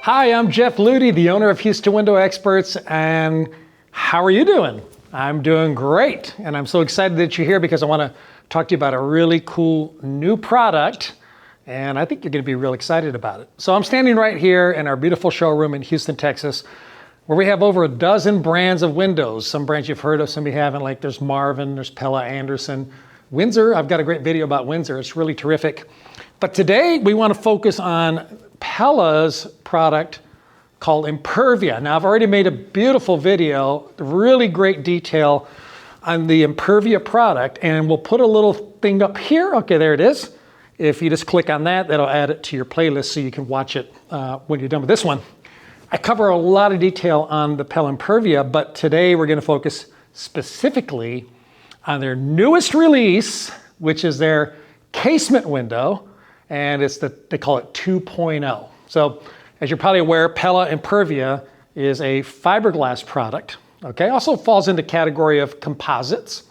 Hi, I'm Jeff Ludy, the owner of Houston Window Experts, and how are you doing? I'm doing great, and I'm so excited that you're here because I want to talk to you about a really cool new product, and I think you're going to be real excited about it. So I'm standing right here in our beautiful showroom in Houston, Texas, where we have over a dozen brands of windows. Some brands you've heard of, some you haven't, like there's Marvin, there's Pella, Anderson, Windsor. I've got a great video about Windsor. It's really terrific. But today we want to focus on Pella's product called Impervia. Now I've already made a beautiful video, really great detail on the Impervia product, and we'll put a little thing up here. Okay, there it is. If you just click on that, that'll add it to your playlist so you can watch it when you're done with this one. I cover a lot of detail on the Pella Impervia, but today we're going to focus specifically on their newest release, which is their casement window, and they call it 2.0. So as you're probably aware, Pella Impervia is a fiberglass product. Okay, also falls into the category of composites,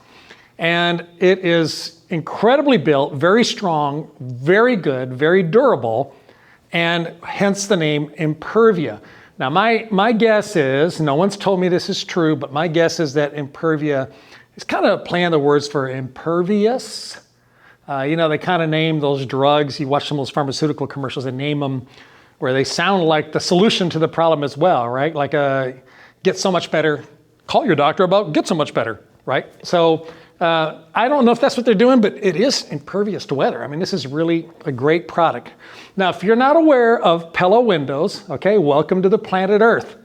and it is incredibly built, very strong, very good, very durable, and hence the name Impervia. Now my guess is, no one's told me this is true, but my guess is that Impervia is kind of playing the words for impervious. You know, they kind of name those drugs. You watch some of those pharmaceutical commercials, they name them where they sound like the solution to the problem as well, right? Like get so much better, call your doctor about get so much better, right? So I don't know if that's what they're doing, but it is impervious to weather. I mean, this is really a great product. Now, if you're not aware of Pella windows, okay, welcome to the planet Earth.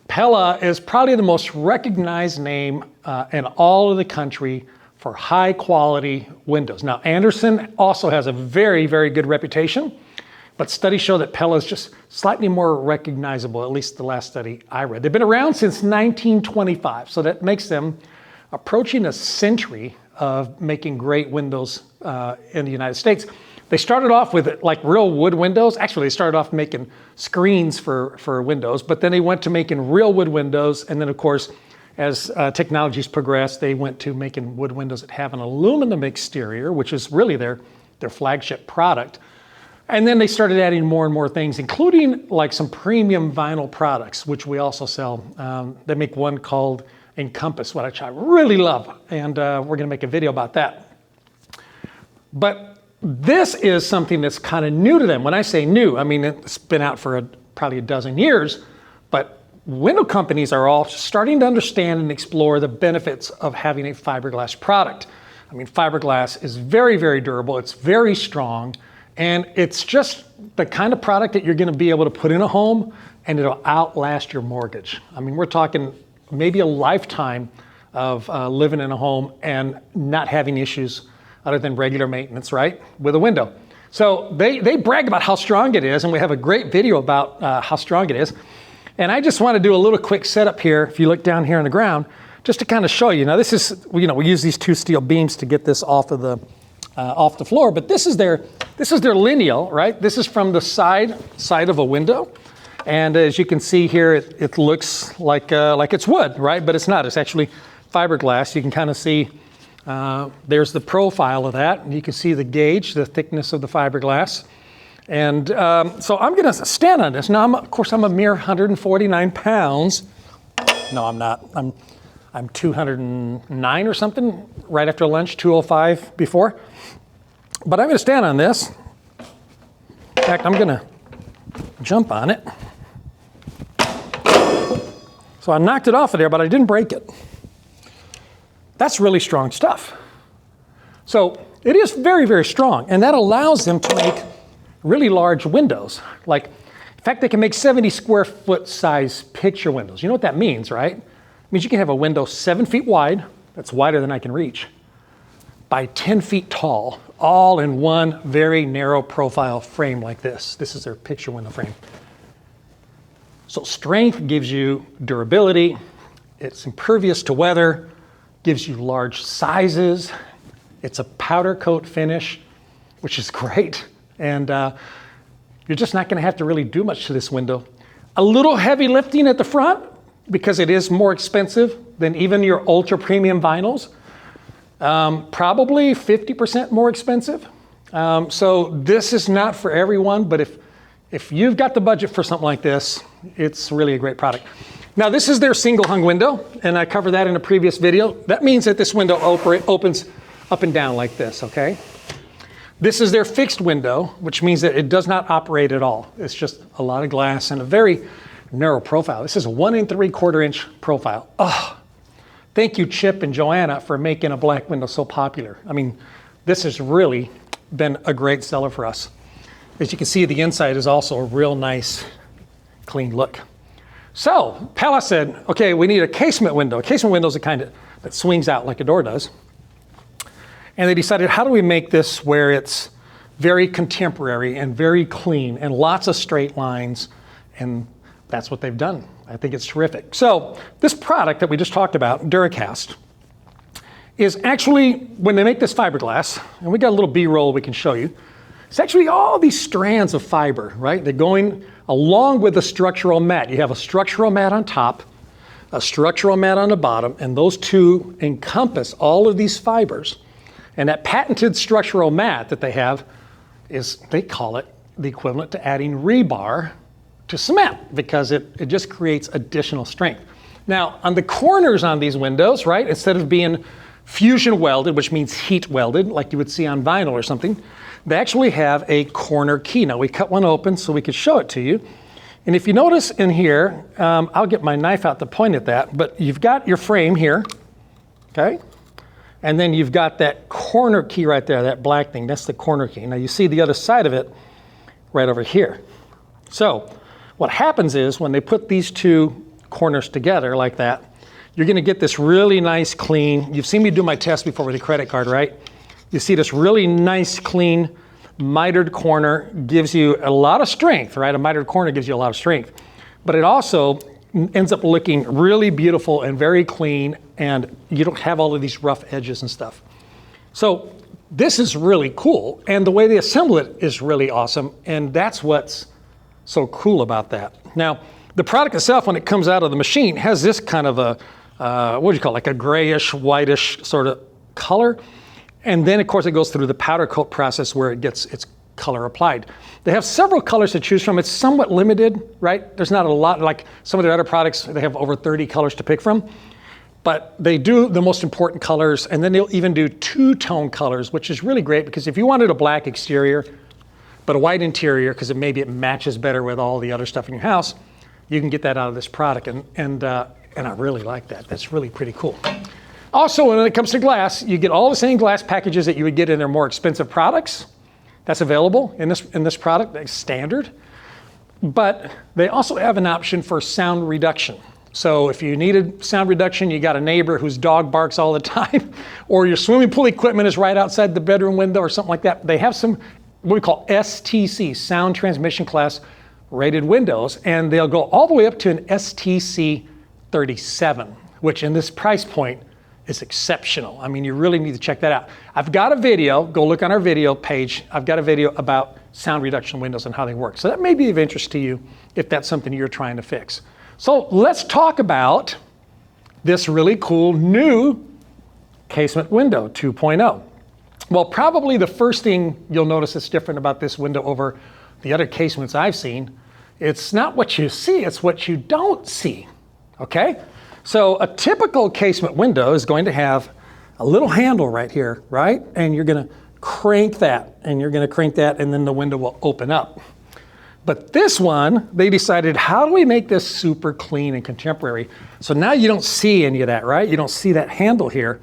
Pella is probably the most recognized name in all of the country for high quality windows. Now, Anderson also has a very, very good reputation, but studies show that Pella is just slightly more recognizable, at least the last study I read. They've been around since 1925, so that makes them approaching a century of making great windows in the United States. They started off with like real wood windows. Actually, they started off making screens for windows, but then they went to making real wood windows. And then of course, as technologies progressed, they went to making wood windows that have an aluminum exterior, which is really their flagship product. And then they started adding more and more things, including like some premium vinyl products, which we also sell. They make one called Encompass, which I really love. And we're gonna make a video about that. But this is something that's kind of new to them. When I say new, I mean, it's been out for probably a dozen years, but window companies are all starting to understand and explore the benefits of having a fiberglass product. I mean, fiberglass is very, very durable. It's very strong. And it's just the kind of product that you're going to be able to put in a home and it'll outlast your mortgage. I mean, we're talking maybe a lifetime of living in a home and not having issues other than regular maintenance, right? With a window. So they brag about how strong it is, and we have a great video about how strong it is. And I just want to do a little quick setup here. If you look down here on the ground, just to kind of show you. Now this is, we use these two steel beams to get this off the floor, but this is their lineal, right? This is from the side of a window. And as you can see here, it looks like it's wood, right? But it's not, it's actually fiberglass. You can kind of see, there's the profile of that. And you can see the gauge, the thickness of the fiberglass. And so I'm gonna stand on this. Now, of course, I'm a mere 149 pounds. No, I'm not. I'm 209 or something, right after lunch, 205 before. But I'm gonna stand on this. In fact, I'm gonna jump on it. So I knocked it off of there, but I didn't break it. That's really strong stuff. So it is very, very strong, and that allows them to make really large windows. Like, in fact, they can make 70 square foot size picture windows. You know what that means, right? It means you can have a window 7 feet wide, that's wider than I can reach, by 10 feet tall, all in one very narrow profile frame like this. This is their picture window frame. So strength gives you durability, it's impervious to weather, gives you large sizes, it's a powder coat finish, which is great. And you're just not going to have to really do much to this window. A little heavy lifting at the front because it is more expensive than even your ultra premium vinyls. Probably 50% more expensive. So this is not for everyone, but if if you've got the budget for something like this, it's really a great product. Now this is their single hung window, and I covered that in a previous video. That means that this window opens up and down like this, okay? This is their fixed window, which means that it does not operate at all. It's just a lot of glass and a very narrow profile. This is a 1 3/4 inch profile. Oh, thank you, Chip and Joanna, for making a black window so popular. I mean, this has really been a great seller for us. As you can see, the inside is also a real nice, clean look. So Pella said, okay, we need a casement window. A casement window is the kind that swings out like a door does. And they decided, how do we make this where it's very contemporary and very clean and lots of straight lines? And that's what they've done. I think it's terrific. So this product that we just talked about, Duracast, is actually, when they make this fiberglass, and we got a little B-roll we can show you, it's actually all these strands of fiber, right? They're going along with the structural mat. You have a structural mat on top, a structural mat on the bottom, and those two encompass all of these fibers. And that patented structural mat that they have is, they call it the equivalent to adding rebar to cement, because it just creates additional strength. Now, on the corners on these windows, right, instead of being fusion welded, which means heat welded, like you would see on vinyl or something, they actually have a corner key. Now, we cut one open so we could show it to you. And if you notice in here, I'll get my knife out to point at that, but you've got your frame here, okay? And then you've got that corner key right there, that black thing, that's the corner key. Now you see the other side of it right over here. So what happens is when they put these two corners together like that, you're gonna get this really nice, clean, you've seen me do my test before with a credit card, right? You see this really nice, clean, mitered corner gives you a lot of strength, right? A mitered corner gives you a lot of strength, but it also ends up looking really beautiful and very clean, and you don't have all of these rough edges and stuff. So this is really cool, and the way they assemble it is really awesome, and that's what's so cool about that. Now, the product itself, when it comes out of the machine, has this kind of a, what do you call it, like a grayish, whitish sort of color. And then, of course, it goes through the powder coat process where it gets its color applied. They have several colors to choose from. It's somewhat limited, right? There's not a lot, like some of their other products, they have over 30 colors to pick from. But they do the most important colors, and then they'll even do two-tone colors, which is really great, because if you wanted a black exterior, but a white interior, because maybe it matches better with all the other stuff in your house, you can get that out of this product, and I really like that. That's really pretty cool. Also, when it comes to glass, you get all the same glass packages that you would get in their more expensive products. That's available in this product, it's standard. But they also have an option for sound reduction. So if you needed sound reduction, you got a neighbor whose dog barks all the time, or your swimming pool equipment is right outside the bedroom window or something like that, they have some what we call STC, sound transmission class rated windows, and they'll go all the way up to an STC 37, which in this price point is exceptional. I mean, you really need to check that out. I've got a video, go look on our video page. I've got a video about sound reduction windows and how they work. So that may be of interest to you if that's something you're trying to fix. So let's talk about this really cool new casement window 2.0. Well, probably the first thing you'll notice that's different about this window over the other casements I've seen, it's not what you see, it's what you don't see, okay? So a typical casement window is going to have a little handle right here, right? And you're gonna crank that, and you're gonna crank that, and then the window will open up. But this one, they decided, how do we make this super clean and contemporary? So now you don't see any of that, right? You don't see that handle here.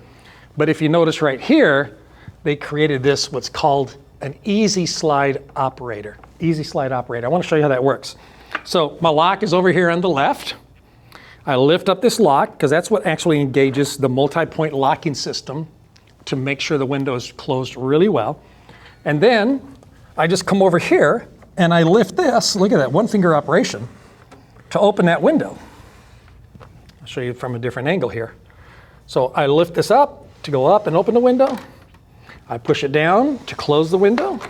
But if you notice right here, they created this, what's called an easy slide operator. Easy slide operator. I wanna show you how that works. So my lock is over here on the left. I lift up this lock, because that's what actually engages the multi-point locking system to make sure the window is closed really well. And then I just come over here and I lift this, look at that, one finger operation, to open that window. I'll show you from a different angle here. So I lift this up to go up and open the window. I push it down to close the window.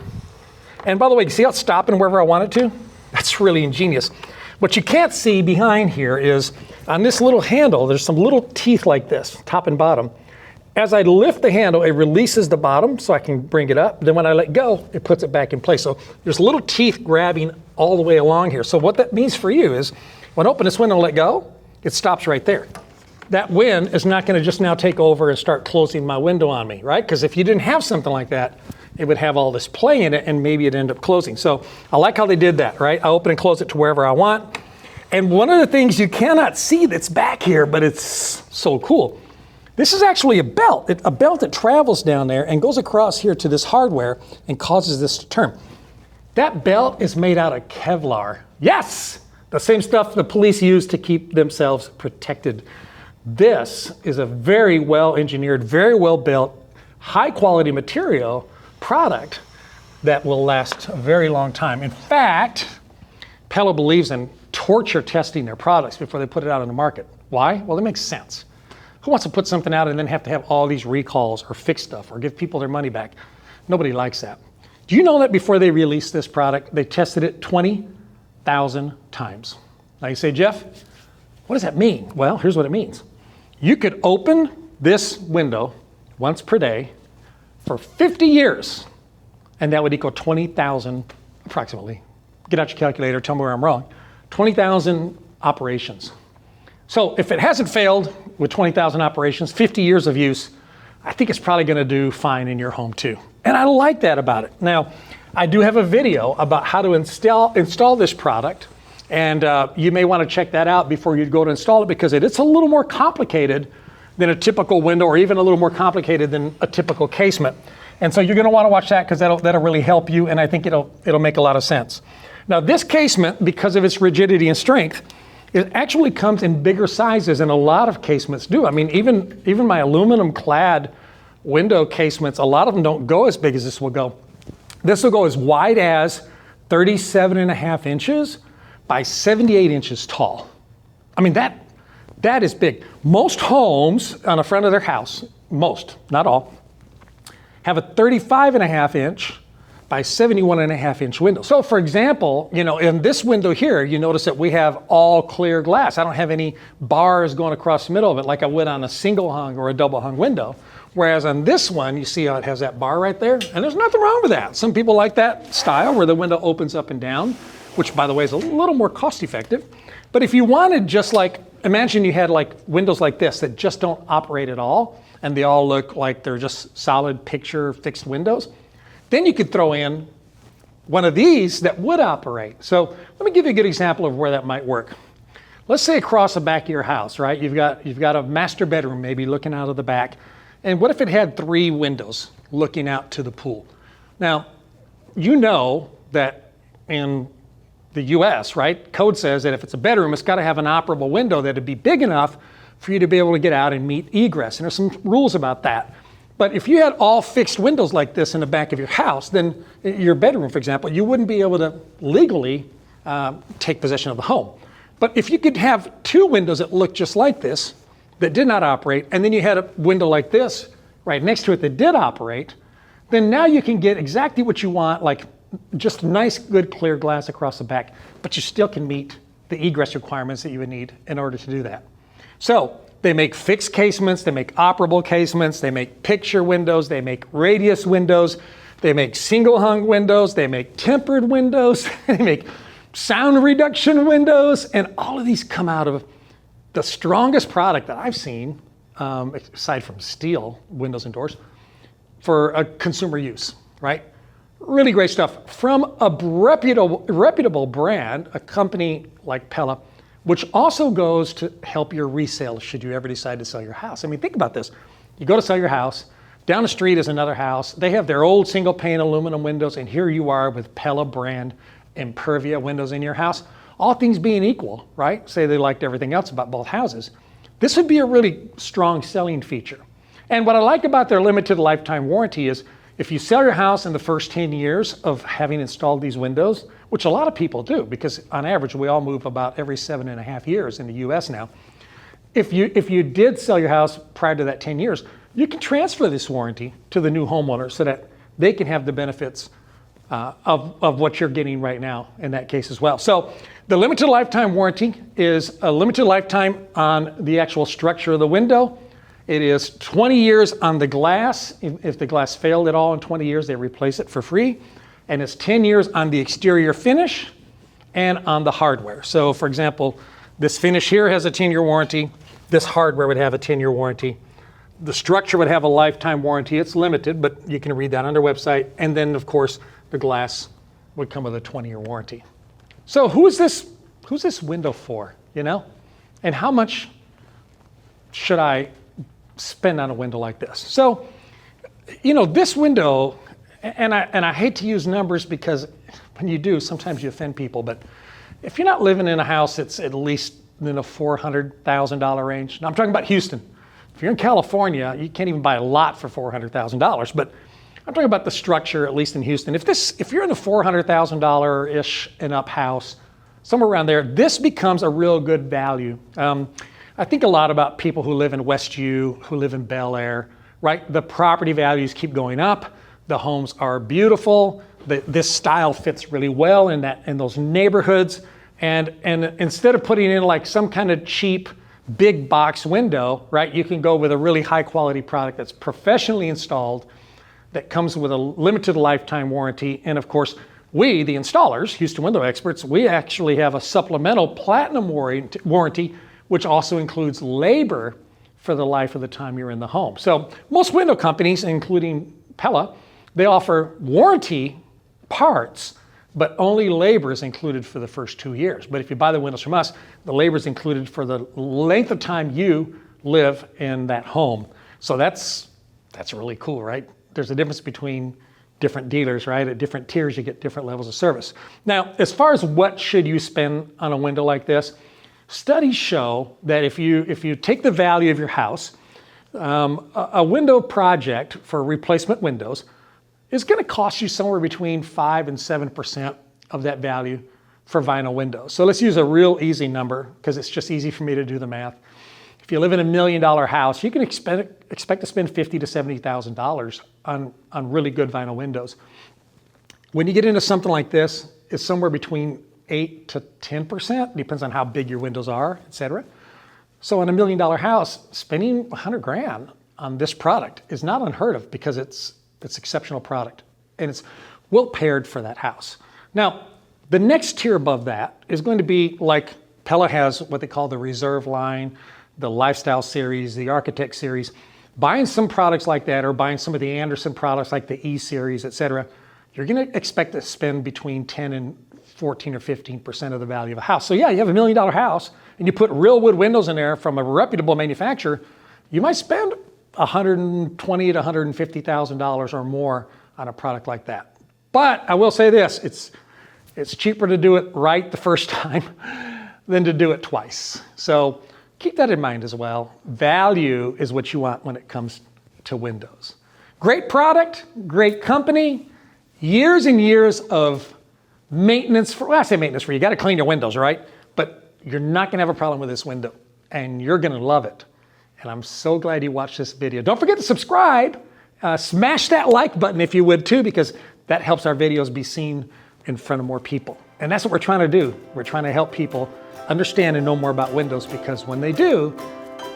And by the way, you see how it's stopping wherever I want it to? That's really ingenious. What you can't see behind here is on this little handle, there's some little teeth like this, top and bottom. As I lift the handle, it releases the bottom so I can bring it up. Then when I let go, it puts it back in place. So there's little teeth grabbing all the way along here. So what that means for you is when I open this window and let go, it stops right there. That wind is not going to just now take over and start closing my window on me, right? Because if you didn't have something like that, it would have all this play in it and maybe it'd end up closing. So I like how they did that, right? I open and close it to wherever I want. And one of the things you cannot see that's back here, but it's so cool. This is actually a belt that travels down there and goes across here to this hardware and causes this to turn. That belt is made out of Kevlar. Yes, the same stuff the police use to keep themselves protected. This is a very well engineered, very well built, high quality material product that will last a very long time. In fact, Pella believes in torture testing their products before they put it out on the market. Why? Well, it makes sense. Who wants to put something out and then have to have all these recalls or fix stuff or give people their money back? Nobody likes that. Do you know that before they released this product, they tested it 20,000 times? Now you say, Jeff, what does that mean? Well, here's what it means. You could open this window once per day for 50 years, and that would equal 20,000 approximately. Get out your calculator, tell me where I'm wrong. 20,000 operations. So if it hasn't failed with 20,000 operations, 50 years of use, I think it's probably going to do fine in your home too. And I like that about it. Now, I do have a video about how to install this product, and you may want to check that out before you go to install it because it's a little more complicated than a typical window or even a little more complicated than a typical casement. And so you're going to want to watch that because that'll really help you, and I think it'll make a lot of sense. Now, this casement, because of its rigidity and strength, it actually comes in bigger sizes than a lot of casements do. I mean, even my aluminum clad window casements, a lot of them don't go as big as this will go. This will go as wide as 37.5 inches by 78 inches tall. I mean, that is big. Most homes on the front of their house, most, not all, have a 35.5 inch by 71.5 inch window. So for example, in this window here, you notice that we have all clear glass. I don't have any bars going across the middle of it like I would on a single hung or a double hung window. Whereas on this one, you see how it has that bar right there? And there's nothing wrong with that. Some people like that style where the window opens up and down, which by the way is a little more cost effective. But if you wanted just imagine you had windows like this that just don't operate at all, and they all look like they're just solid picture fixed windows, then you could throw in one of these that would operate. So let me give you a good example of where that might work. Let's say across the back of your house, right? You've got a master bedroom maybe looking out of the back. And what if it had 3 windows looking out to the pool? Now, you know that in the US, right, code says that if it's a bedroom, it's got to have an operable window that'd be big enough for you to be able to get out and meet egress. And there's some rules about that. But if you had all fixed windows like this in the back of your house, then your bedroom, for example, you wouldn't be able to legally take possession of the home. But if you could have 2 windows that looked just like this, that did not operate, and then you had a window like this right next to it that did operate, then now you can get exactly what you want, like just nice, good, clear glass across the back, but you still can meet the egress requirements that you would need in order to do that. So they make fixed casements, they make operable casements, they make picture windows, they make radius windows, they make single hung windows, they make tempered windows, they make sound reduction windows, and all of these come out of the strongest product that I've seen, aside from steel windows and doors, for a consumer use, right? Really great stuff from a reputable brand, a company like Pella, which also goes to help your resale should you ever decide to sell your house. I mean, think about this. You go to sell your house, down the street is another house. They have their old single pane aluminum windows, and here you are with Pella brand Impervia windows in your house. All things being equal, right? Say they liked everything else about both houses. This would be a really strong selling feature. And what I like about their limited lifetime warranty is if you sell your house in the first 10 years of having installed these windows, which a lot of people do, because on average we all move about every 7.5 years in the US now. If you did sell your house prior to that 10 years, you can transfer this warranty to the new homeowner so that they can have the benefits of what you're getting right now in that case as well. So the limited lifetime warranty is a limited lifetime on the actual structure of the window, It is 20 years on the glass. If the glass failed at all in 20 years, they replace it for free. And it's 10 years on the exterior finish and on the hardware. So for example, this finish here has a 10-year warranty. This hardware would have a 10-year warranty. The structure would have a lifetime warranty. It's limited, but you can read that on their website. And then of course, the glass would come with a 20-year warranty. So who's this window for, you know? And how much should I spend on a window like this? So, you know, this window, and I hate to use numbers because when you do, sometimes you offend people, but if you're not living in a house that's at least in the $400,000 range, now I'm talking about Houston. If you're in California, you can't even buy a lot for $400,000, but I'm talking about the structure, at least in Houston. If you're in the $400,000-ish and up house, somewhere around there, this becomes a real good value. I think a lot about people who live in Westview, who live in Bel Air, right? The property values keep going up. The homes are beautiful. This style fits really well in those neighborhoods. And instead of putting in like some kind of cheap big box window, right? You can go with a really high quality product that's professionally installed, that comes with a limited lifetime warranty. And of course, we, the installers, Houston Window Experts, we actually have a supplemental platinum warranty, which also includes labor for the life of the time you're in the home. So most window companies, including Pella, they offer warranty parts, but only labor is included for the first 2 years. But if you buy the windows from us, the labor is included for the length of time you live in that home. So that's really cool, right? There's a difference between different dealers, right? At different tiers, you get different levels of service. Now, as far as what should you spend on a window like this, studies show that if you take the value of your house, a window project for replacement windows is going to cost you somewhere between 5 and 7% of that value for vinyl windows. So let's use a real easy number because it's just easy for me to do the math. If you live in $1 million house, you can expect to spend $50,000 to $70,000 on really good vinyl windows. When you get into something like this, it's somewhere between 8 to 10%, depends on how big your windows are, et cetera. So on $1 million house, spending $100,000 on this product is not unheard of because it's exceptional product and it's well paired for that house. Now, the next tier above that is going to be like Pella has what they call the Reserve line, the Lifestyle series, the Architect series. Buying some products like that or buying some of the Anderson products like the E series, et cetera, you're going to expect to spend between 10 and 14 or 15% of the value of a house. So yeah, you have $1 million house and you put real wood windows in there from a reputable manufacturer, you might spend $120,000 to $150,000 or more on a product like that. But I will say this, it's cheaper to do it right the first time than to do it twice. So keep that in mind as well. Value is what you want when it comes to windows. Great product, great company, years and years of maintenance for, well, I say maintenance for you, got to clean your windows, right? But you're not going to have a problem with this window and you're going to love it. And I'm so glad you watched this video. Don't forget to subscribe, smash that like button if you would too, because that helps our videos be seen in front of more people. And that's what we're trying to do. We're trying to help people understand and know more about windows because when they do,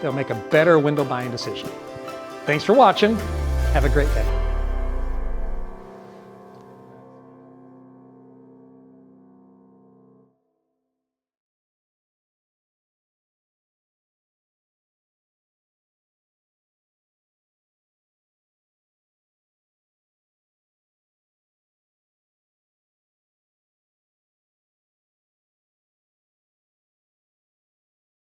they'll make a better window buying decision. Thanks for watching. Have a great day.